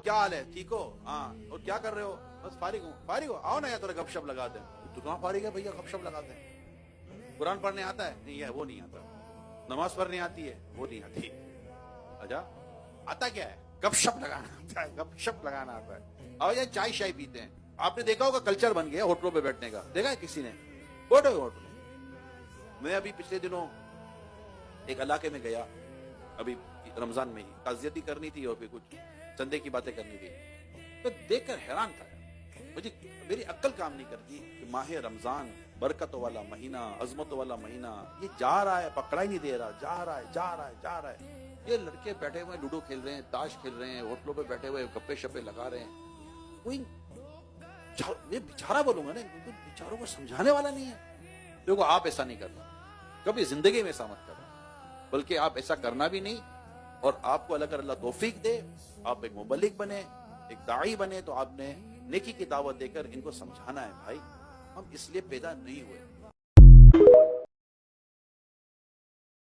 کیا حال ہے, ٹھیک ہو, ہاں, اور کیا کر رہے ہو, بس فارغ ہوں. فارغ ہو, آؤ نا یار تھوڑا گپ شپ لگا دیں. تو کہاں فارغ ہے بھیا, گپ شپ لگاتے ہیں. قرآن پڑھنے آتا ہے, نہیں ہے, وہ نہیں آتا. نماز پڑھنے آتی ہے, وہ نہیں آتی. اچھا آتا کیا ہے, گپ شپ لگانا آتا ہے, گپ شپ لگانا آتا ہے. اور یہ چائے شائے پیتے ہیں. آپ نے دیکھا ہوگا کلچر بن گیا ہوٹلوں پہ بیٹھنے کا, دیکھا ہے کسی نے, ہوٹل. میں ابھی پچھلے دنوں ایک علاقے میں گیا, ابھی رمضان میں ہی, تعزیتی کرنی تھی اور پھر کچھ چندے کی باتیں کرنی تھی. تو دیکھ کر حیران تھا, مجھے میری عقل کام نہیں کرتی کہ ماہ رمضان برکتوں والا مہینہ, عظمتوں والا مہینہ, یہ جا رہا ہے, پکڑا ہی نہیں دے رہا, جا رہا ہے, جا رہا ہے, جا رہا ہے. یہ لڑکے بیٹھے ہوئے لوڈو کھیل رہے ہیں, تاش کھیل رہے ہیں, ہوٹلوں پہ بیٹھے ہوئے گپے شپے لگا رہے ہیں. کوئی میں بیچارہ بولوں گا نا, بیچاروں کو سمجھانے والا نہیں ہے. دیکھو آپ ایسا نہیں کرنا, کبھی زندگی میں ایسا مت کرنا, بلکہ آپ ایسا کرنا بھی نہیں. اور آپ کو اللہ توفیق دے, آپ ایک مبلغ بنے, ایک داعی بنے, تو آپ نے نیکی کی دعوت دے کر ان کو سمجھانا ہے. بھائی ہم اس لیے پیدا نہیں ہوئے,